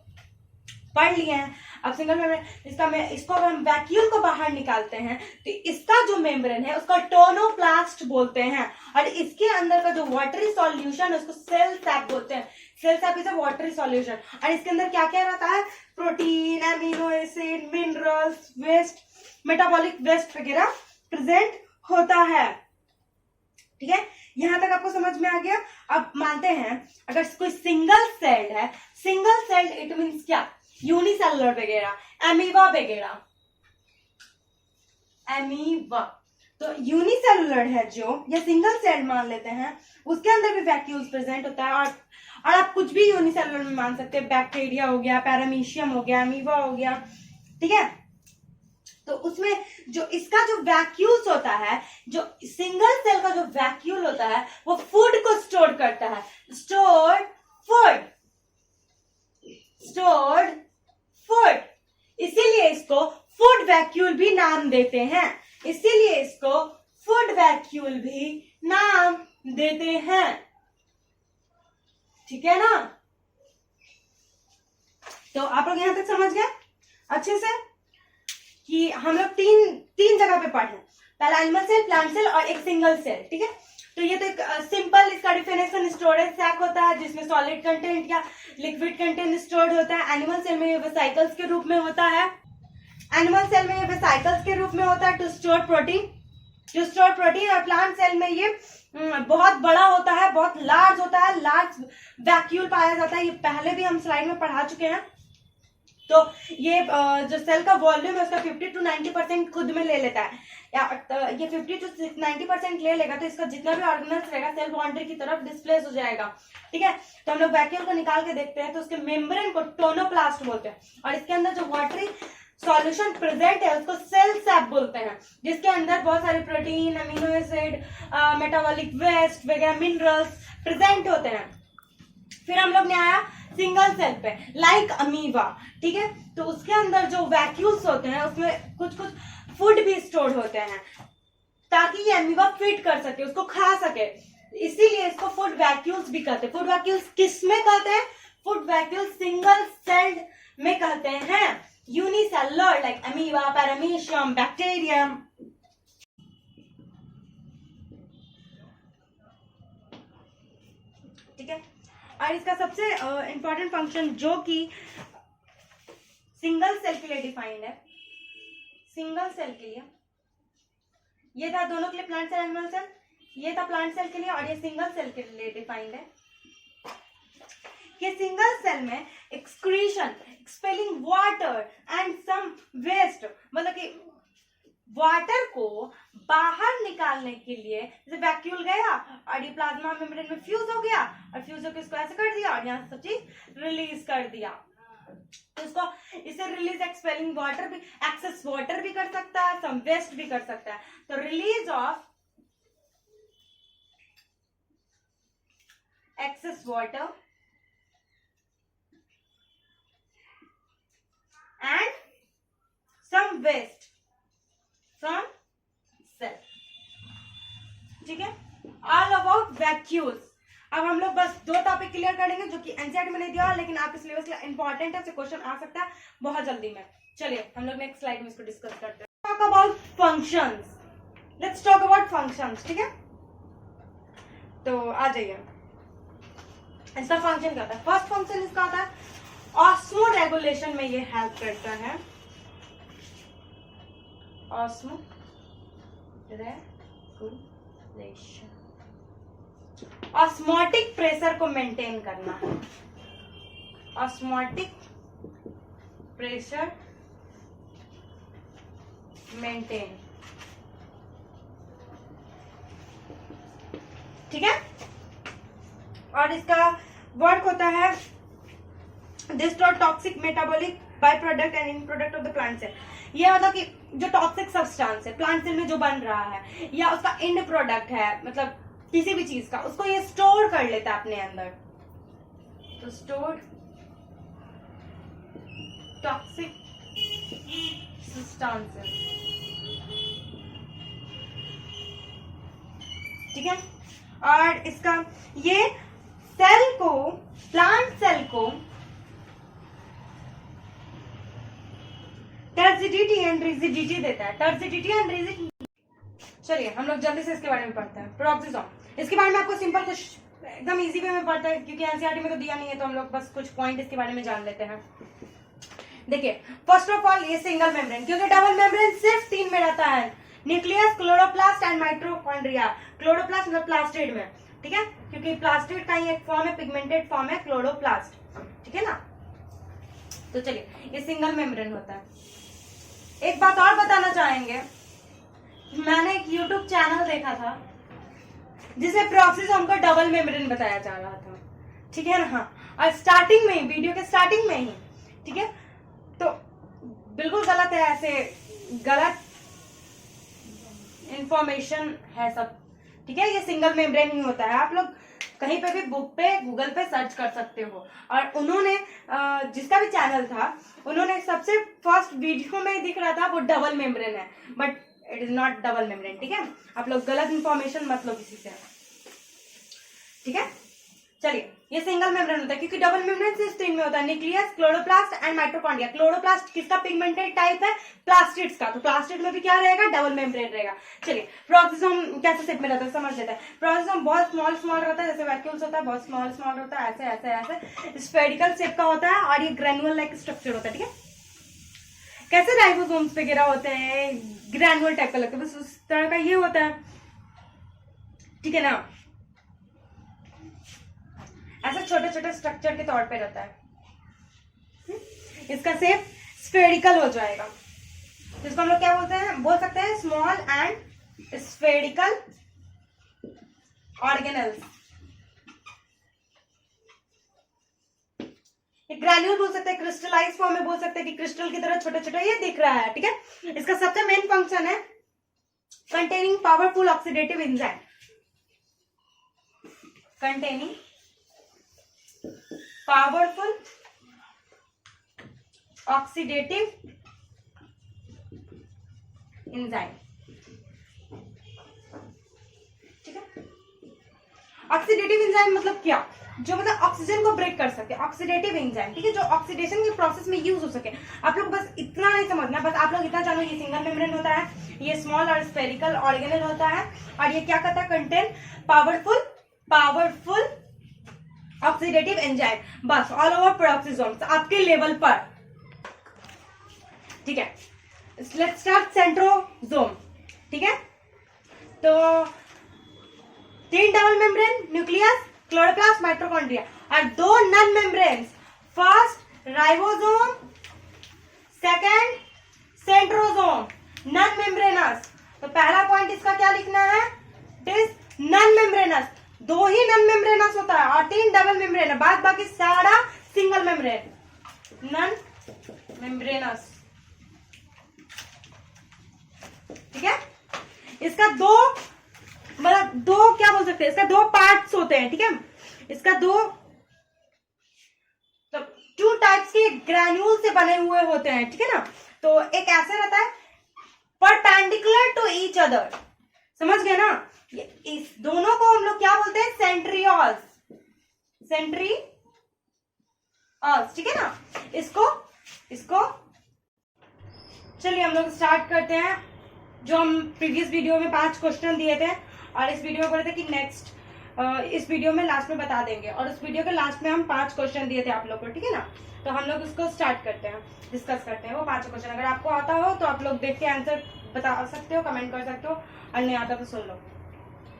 पढ़ लिए हैं। अब सिंगल मेम्ब्रेन इसको अगर हम वैक्यूल को बाहर निकालते हैं तो इसका जो मेम्ब्रेन है उसका टोनोप्लास्ट बोलते हैं, और इसके अंदर का जो वाटरी सॉल्यूशन है उसको सेल सैप बोलते हैं। Cell sap is a watery solution, और इसके अंदर क्या क्या रहता है, protein, amino acid, minerals, waste, metabolic waste वगैरह प्रेजेंट होता है। ठीक है, यहां तक आपको समझ में आ गया। अब मानते हैं अगर कोई सिंगल सेल्ड है, सिंगल सेल्ड इट मीन्स क्या, यूनिसेलुलर वगैरह, एमीबा वगैरह, एमीबा तो यूनिसेलुलर है जो, या सिंगल सेल मान लेते हैं, उसके अंदर भी वैक्यूल्स प्रेजेंट होता है। और आप कुछ भी यूनिसेलुलर में मान सकते हैं, बैक्टीरिया हो गया, पैरामीशियम हो गया, एमीबा हो गया। ठीक है, तो उसमें जो इसका जो वैक्यूल्स होता है, जो सिंगल सेल का जो वैक्यूल होता है वो फूड को स्टोर करता है, स्टोर्ड फूड, स्टोर्ड फूड, इसीलिए इसको फूड वैक्यूल भी नाम देते हैं, इसीलिए इसको फूड वैक्यूल भी नाम देते हैं। ठीक है ना, तो आप लोग यहां तक समझ गए अच्छे से कि हम लोग तीन जगह पे पढ़े, पहला एनिमल सेल, प्लांट सेल और एक सिंगल सेल। ठीक है, तो ये तो एक सिंपल इसका डिफिनेशन स्टोरेज सैक होता है जिसमें सॉलिड कंटेंट या लिक्विड कंटेंट स्टोर्ड होता है। एनिमल सेल में ये वेसिकल्स के रूप में होता है, एनिमल सेल में ये वेसिकल्स के रूप में होता है टू स्टोर प्रोटीन, और प्लांट सेल में ये बहुत बड़ा होता है, बहुत लार्ज होता है, लार्ज वैक्यूल पाया जाता है। ये पहले भी हम स्लाइड में पढ़ा चुके हैं। तो ये जो सेल का वॉल्यूम है उसका 50 to 90% खुद में ले लेता है, या ये 50 to 90% ले लेगा, तो इसका जितना भी ऑर्गेनल्स रहेगा सेल बाउंड्री की तरफ डिस्प्लेस हो जाएगा। ठीक है, तो हम लोग वैक्यूल को निकाल के देखते हैं तो उसके मेम्ब्रेन को टोनोप्लास्ट बोलते हैं, और इसके अंदर जो वाटरी सॉल्यूशन प्रेजेंट है उसको सेल सैप बोलते हैं, जिसके अंदर बहुत सारे protein, amino acid, metabolic waste वगैरह, मिनरल्स प्रेजेंट होते हैं। फिर हम लोग ने आया सिंगल सेल पे, लाइक अमीबा। ठीक है, तो उसके अंदर जो वैक्यूल्स होते हैं उसमें कुछ फूड भी स्टोर होते हैं ताकि ये अमीबा फीड कर सके, उसको खा सके, इसीलिए इसको फूड वैक्यूल्स भी कहते हैं। फूड वैक्यूल्स किस में कहते हैं, फूड वैक्यूल्स सिंगल सेल्ड में कहते हैं, unicellular like amoeba, paramecium, bacterium. ठीक है, और इसका सबसे इंपॉर्टेंट फंक्शन जो कि सिंगल सेल के लिए डिफाइंड है, सिंगल सेल के लिए ये था, दोनों के लिए प्लांट सेल, एनिमल सेल, ये था प्लांट सेल के लिए, और ये सिंगल सेल के लिए डिफाइंड है कि सिंगल सेल में excretion, expelling water and some waste, मतलब कि वाटर को बाहर निकालने के लिए, जैसे वैक्यूल गया और ये प्लाज्मा मेम्ब्रेन में फ्यूज हो गया, और फ्यूज होकर इसको ऐसे कर दिया और यहाँ से सब चीज रिलीज कर दिया, तो इसको इसे रिलीज एक्सपेलिंग वाटर भी, एक्सेस वाटर भी कर सकता है, सम वेस्ट भी कर सकता है। तो release of excess water and some waste from cell. ठीक है, ऑल अबाउट वैक्यूल्स। अब हम लोग बस 2 टॉपिक क्लियर करेंगे जो कि एनसीईआरटी में नहीं दिया, लेकिन आपके सिलेबस के लिए इंपॉर्टेंट है, क्वेश्चन आ सकता है बहुत जल्दी में। चलिए हम लोग नेक्स्ट स्लाइड में इसको डिस्कस करते हैं। Talk about functions, let's talk about functions. ठीक है, तो आ जाइए, इसका फंक्शन क्या होता है। फर्स्ट फंक्शन इसका होता है ऑस्मो रेगुलेशन में ये हेल्प करता है, ऑस्मो रेगुलेशन, ऑस्मोटिक प्रेशर को मेंटेन करना है, ऑस्मोटिक प्रेशर मेंटेन। ठीक है, और इसका वर्क होता है destroy toxic metabolic by product and in product of the plant cell. ये मतलब कि जो टॉक्सिक सब्सटेंस है प्लांट सेल में जो बन रहा है या उसका एंड प्रोडक्ट है, मतलब किसी भी चीज का, उसको ये स्टोर कर लेता है अपने अंदर। तो स्टोर टॉक्सिक सब्सटेंसेस। ठीक है, और इसका ये सेल को, प्लांट सेल को टर्जिडिटी एंड रिजिडिटी देता है, टर्जिडिटी एंड रिजिडिटी। चलिए हम लोग जल्दी से इसके बारे में पढ़ते हैं। पेरोक्सिसम, इसके बारे में आपको सिंपल कुछ एकदम इजी वे में पढ़ता है, क्योंकि एनसीईआरटी में तो दिया नहीं है, तो हम लोग बस कुछ पॉइंट इसके बारे में जान लेते हैं। देखिए फर्स्ट ऑफ ऑल ये सिंगल मेम्ब्रेन, क्योंकि डबल मेम्ब्रेन सिर्फ 3 में रहता है, nucleus, chloroplast and mitochondria. Chloroplast मतलब प्लास्टिड में, ठीक है, क्योंकि प्लास्टिड का ही एक फॉर्म है, पिगमेंटेड फॉर्म है क्लोरोप्लास्ट, ठीक है ना। तो चलिए ये सिंगल मेम्ब्रेन होता है। एक बात और बताना चाहेंगे, मैंने एक यूट्यूब चैनल देखा था जिसमें पेरोक्सिसम को डबल मेम्ब्रेन बताया जा रहा था, ठीक है ना, और स्टार्टिंग में ही, वीडियो के स्टार्टिंग में ही, ठीक है, तो बिल्कुल गलत है, ऐसे गलत इंफॉर्मेशन है सब, ठीक है। ये सिंगल मेम्ब्रेन ही होता है, आप लोग कहीं पे भी बुक पे गूगल पे सर्च कर सकते हो। और उन्होंने जिसका भी चैनल था, उन्होंने सबसे फर्स्ट वीडियो में दिख रहा था वो डबल मेम्ब्रेन है, but it is not double membrane, ठीक है। आप लोग गलत इंफॉर्मेशन मत लो किसी से, ठीक है। चलिए ये सिंगल मेम्ब्रेन होता है, क्योंकि डबल मेम्ब्रेन सिर्फ 3 में होता है, nucleus, chloroplast and mitochondria. Chloroplast किसका पिगमेंटेड टाइप है? प्लास्टिड्स का, तो प्लास्टिड में भी क्या रहेगा? डबल मेम्ब्रेन रहेगा। चलिए पेरोक्सिसम कैसे शेप में रहता है समझ लेते हैं। पेरोक्सिसम बहुत स्मॉल स्मॉल रहता है, जैसे वैक्यूल्स होता है, बहुत स्मॉल स्मॉल होता है, ऐसे ऐसे ऐसे स्फेरिकल शेप का होता है, और ये ग्रेनुअल लाइक स्ट्रक्चर होता है, ठीक है। कैसे राइबोसोम्स वगैरह होते हैं, ग्रेनुअल टाइप का लगता है, बस उस तरह का ये होता है, ठीक है ना। ऐसे छोटे छोटे स्ट्रक्चर के तौर पे रहता है। इसका शेप स्फेरिकल हो जाएगा, जिसको हम लोग क्या बोलते हैं, बोल सकते हैं small and spherical organelles. Granule बोल सकते हैं, क्रिस्टलाइज फॉर्म में बोल सकते हैं कि क्रिस्टल की तरह छोटे छोटे ये दिख रहा है, ठीक है। इसका सबसे मेन फंक्शन है containing powerful oxidative enzyme, containing powerful oxidative enzyme, ठीक है। ऑक्सीडेटिव एंजाइम मतलब क्या? जो मतलब ऑक्सीजन को ब्रेक कर सके, ऑक्सीडेटिव एंजाइम, ठीक है, जो ऑक्सीडेशन के प्रोसेस में यूज हो सके। आप लोग बस इतना नहीं समझना, बस आप लोग इतना जानो ये सिंगल मेम्ब्रेन होता है, ये स्मॉल और स्फेरिकल ऑर्गेनल होता है, और ये क्या करता है, कंटेन पावरफुल ऑक्सीडेटिव एंजाइम, बस ऑल ओवर पेरोक्सिसम आपके लेवल पर, ठीक है। लेट्स स्टार्ट सेंट्रोसोम, ठीक है। तो 3 double membrane, nucleus, chloroplast, mitochondria, और 2 non membrane, first ribosome, second centrosome, non membranous. तो पहला पॉइंट इसका क्या लिखना है, इट इज नन मेम्ब्रेनस। 2 ही नन मेम्ब्रेनस होता है और 3 डबल मेम्ब्रेन है, बाद बाकी सारा सिंगल मेम्ब्रेन, नन मेम्ब्रेनस, ठीक है। इसका 2 मतलब 2 क्या बोल सकते हैं, इसका 2 पार्ट्स होते हैं, ठीक है। इसका 2 टाइप्स के ग्रैन्यूल से बने हुए होते हैं, ठीक है ना। तो एक ऐसे रहता है परपेंडिकुलर टू ईच अदर, समझ गए ना। इस दोनों को हम लोग क्या बोलते हैं, सेंट्रियोल्स, ठीक है ना। इसको चलिए हम लोग स्टार्ट करते हैं। जो हम प्रीवियस वीडियो में 5 क्वेश्चन दिए थे, और इस वीडियो में बोले थे कि नेक्स्ट इस वीडियो में लास्ट में बता देंगे, और उस वीडियो के लास्ट में हम 5 क्वेश्चन दिए थे आप लोग को, ठीक है ना। तो हम लोग उसको स्टार्ट करते हैं, डिस्कस करते हैं वो 5 क्वेश्चन। अगर आपको आता हो तो आप लोग देख के आंसर बता सकते हो, कमेंट कर सकते हो, और नहीं आता तो सुन लो।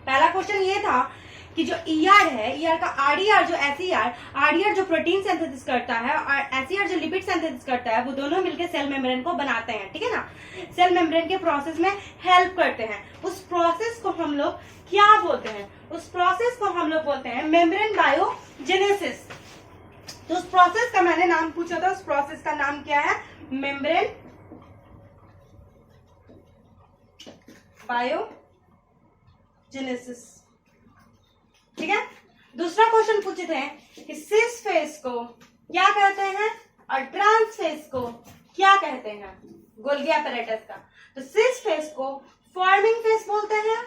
पहला क्वेश्चन ये था कि जो ईआर है, ईआर का आरडीआर, जो एसईआर, आरडीआर जो प्रोटीन सिंथेसिस करता है और एसईआर जो लिपिड सिंथेसिस करता है, वो दोनों मिलकर सेल मेम्ब्रेन को बनाते हैं, ठीक है ना। सेल मेम्ब्रेन के प्रोसेस में हेल्प करते हैं। उस प्रोसेस को हम लोग क्या बोलते हैं, उस प्रोसेस को हम लोग बोलते हैं मेम्ब्रेन बायोजेनेसिस। तो उस प्रोसेस का मैंने नाम पूछा था, उस प्रोसेस का नाम क्या है, मेम्ब्रेन बायोजेनेसिस, ठीक है। दूसरा क्वेश्चन पूछे थे कि सिस फेस को क्या कहते हैं और ट्रांस फेस को क्या कहते हैं, गोल्गी apparatus का। तो सिस फेस को फॉर्मिंग फेस बोलते हैं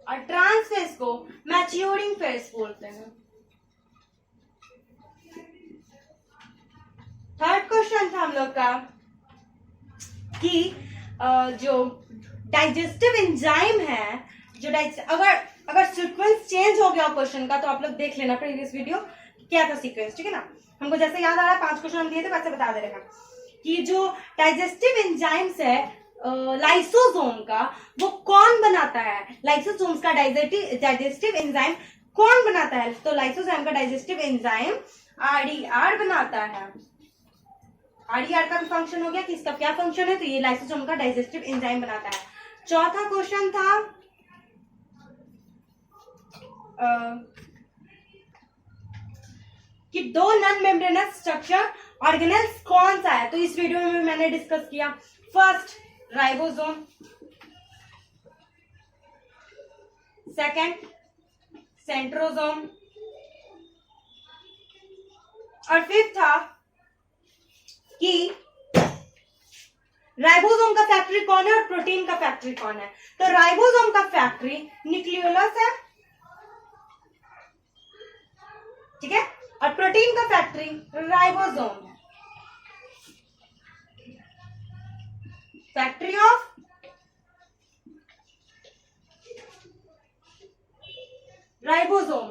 और ट्रांस फेस को मैच्योरिंग फेस बोलते हैं। थर्ड क्वेश्चन था हम लोग का कि जो डाइजेस्टिव एंजाइम है, जो अगर सीक्वेंस चेंज हो गया क्वेश्चन का तो आप लोग देख लेना प्रीवियस वीडियो क्या था सीक्वेंस, ठीक है ना। हमको जैसे याद आ रहा है 5 क्वेश्चन हम दिए थे वैसे बता दे रहे हैं कि जो डाइजेस्टिव एंजाइम्स है लाइसोसोम का, वो कौन बनाता है, लाइसोसोम्स का डाइजेस्टिव एंजाइम कौन बनाता है। तो लाइसोसोम का डाइजेस्टिव एंजाइम आरडीआर बनाता है। आरडीआर का भी फंक्शन हो गया कि इसका क्या फंक्शन है, तो ये लाइसोसोम का डाइजेस्टिव एंजाइम बनाता है। चौथा क्वेश्चन था कि दो नॉन मेम्ब्रेनस स्ट्रक्चर ऑर्गेनेल्स कौन सा है, तो इस वीडियो में मैंने डिस्कस किया। फर्स्ट राइबोसोम, सेकंड सेंट्रोसोम, और फिफ्थ था कि राइबोसोम का फैक्ट्री कौन है और प्रोटीन का फैक्ट्री कौन है। तो राइबोसोम का फैक्ट्री न्यूक्लियोलस है, ठीक है, और प्रोटीन का फैक्ट्री राइबोसोम है। फैक्ट्री ऑफ राइबोसोम,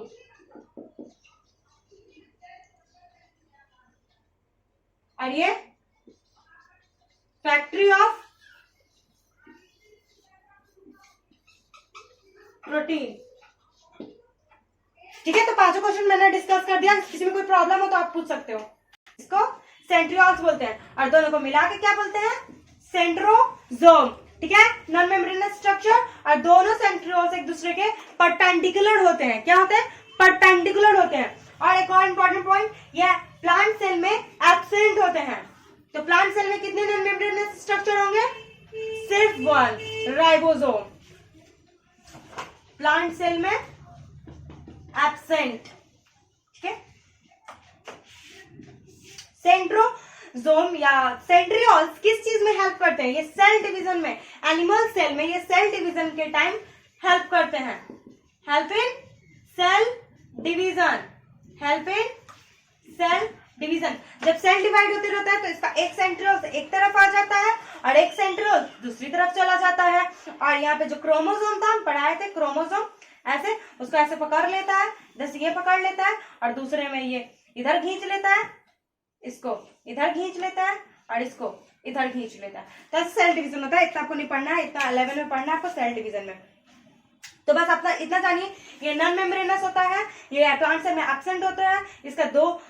और ये फैक्ट्री ऑफ प्रोटीन, ठीक है। तो पांचों क्वेश्चन मैंने डिस्कस कर दिया। किसी में कोई प्रॉब्लम हो तो आप पूछ सकते हो। इसको सेंट्रियोल्स बोलते हैं और दोनों को मिला के क्या बोलते हैं, सेंट्रोसोम, ठीक है। नॉन मेम्ब्रेनस स्ट्रक्चर, और दोनों सेंट्रियोल्स एक दूसरे के परपेंडिकुलर होते हैं। क्या होते हैं, परपेंडिकुलर होते हैं। और एक और इंपॉर्टेंट पॉइंट, यह प्लांट सेल में एब्सेंट होते हैं। तो प्लांट सेल में कितने नॉन मेम्ब्रेनस स्ट्रक्चर होंगे, सिर्फ वन, राइबोसोम। प्लांट सेल में एब्सेंट, ठीक है। सेंट्रोसोम या सेंट्रियोल्स किस चीज में हेल्प करते हैं, ये सेल डिवीजन में, एनिमल सेल में ये सेल डिवीजन के टाइम हेल्प करते हैं। Help in cell division, help in cell division. जब सेल डिवाइड होते रहता है तो इसका एक सेंट्रियोल एक तरफ आ जाता है और एक सेंट्रियोल दूसरी तरफ चला जाता है। और यहाँ पे जो क्रोमोसोम था हम पढ़ाए थे, क्रोमोसोम ऐसे उसको ऐसे पकड़ लेता है, जैसे ये पकड़ लेता है और दूसरे में ये इधर खींच लेता है, इसको इधर खींच लेता है और इसको इधर खींच लेता है। तो सेल डिवीजन होता है। इतना आपको नहीं पढ़ना है, इतना 11 में पढ़ना है आपको सेल डिवीजन में। तो बस अपना इतना जानिए, ये नॉन मेम्ब्रेनस होता है, ये प्लांट सेल में एब्सेंट होता है। इसका दो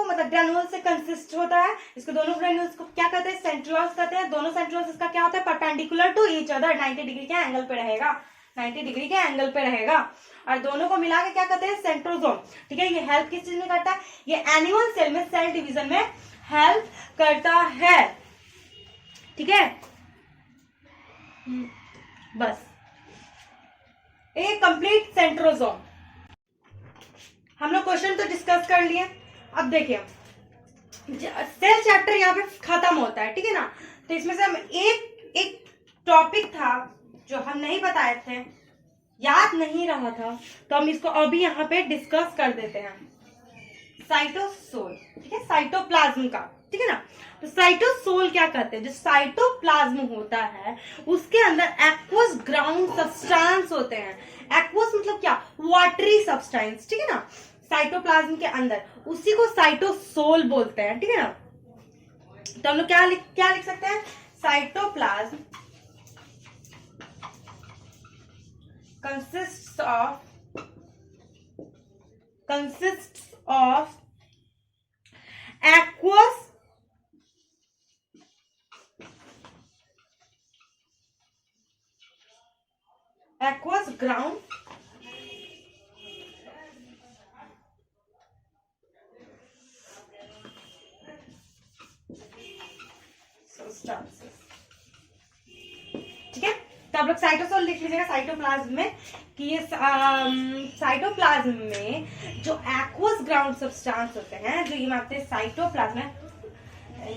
मतलब ग्रेन्यूल से कंसिस्ट होता है। इसको दोनों ग्रेन्यूल्स को क्या कहते हैं, सेंट्रियोल्स कहते हैं। दोनों सेंट्रियोल्स इसका क्या होता है, perpendicular to each other, 90 degree के एंगल पे रहेगा, 90 डिग्री के एंगल पे रहेगा। और दोनों को मिला के क्या कहते हैं, सेंट्रोसोम, ठीक है। ये हेल्प किस चीज में करता है, ये एनिमल सेल में सेल डिवीजन में हेल्प करता है, ठीक है। बस ये कंप्लीट सेंट्रोसोम। हम लोग क्वेश्चन तो डिस्कस कर लिए। अब देखिए सेल चैप्टर यहाँ पे खत्म होता है, ठीक है ना। तो इसमें से हम एक टॉपिक था जो हम नहीं बताए थे, याद नहीं रहा था, तो हम इसको अभी यहाँ पे डिस्कस कर देते हैं। साइटोसोल, ठीक है, साइटोप्लाज्म का, ठीक है ना। तो साइटोसोल क्या करते हैं, जो साइटोप्लाज्म होता है उसके अंदर एक्वस ग्राउंड सब्सटेंस होते हैं। एक्वस मतलब क्या, वाटरी सब्सटेंस, ठीक है ना। साइटोप्लाज्म के अंदर उसी को साइटोसोल बोलते हैं, ठीक है ना। तो हम लोग क्या लिख सकते हैं, cytoplasm consists of aqueous ground substances, ठीक है। तो आप लोग साइटोसोल लिख लीजिएगा साइटोप्लाज्म में, कि ये साइटोप्लाज्म में जो एक्वस ग्राउंड सब्सटेंस होते हैं, जो ये मानते हैं साइटोप्लाज्म में,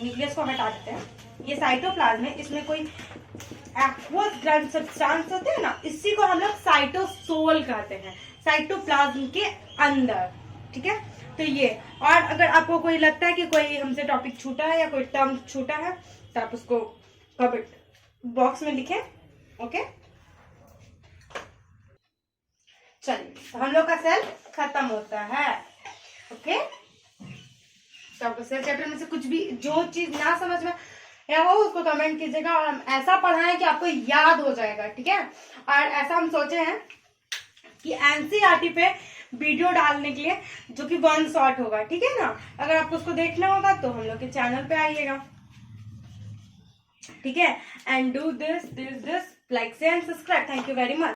न्यूक्लियस को हटा देते हैं, ये साइटोप्लाज्म है, इसमें कोई एक्वस ग्राउंड सब्सटेंस होते हैं ना, इसी को हम लोग साइटोसोल कहते हैं, साइटोप्लाज्म के अंदर, ठीक है। तो ये, और अगर आपको कोई लगता है कि कोई हमसे टॉपिक छूटा है या कोई टर्म छूटा है तो आप उसको कमेंट बॉक्स में लिखें। ओके, चलिए हम लोग का सेल खत्म होता है। ओके, तो आपको सेल चैप्टर में से कुछ भी जो चीज ना समझ में या हो उसको कमेंट कीजिएगा, और हम ऐसा पढ़ाएं कि आपको याद हो जाएगा, ठीक है। और ऐसा हम सोचे हैं कि एनसीईआरटी पे वीडियो डालने के लिए जो कि 1 शॉट होगा, ठीक है ना। अगर आपको उसको देखना होगा तो हम लोग के चैनल पे आइएगा, ठीक है। एंड डू दिस लाइक से and subscribe. Thank you very much.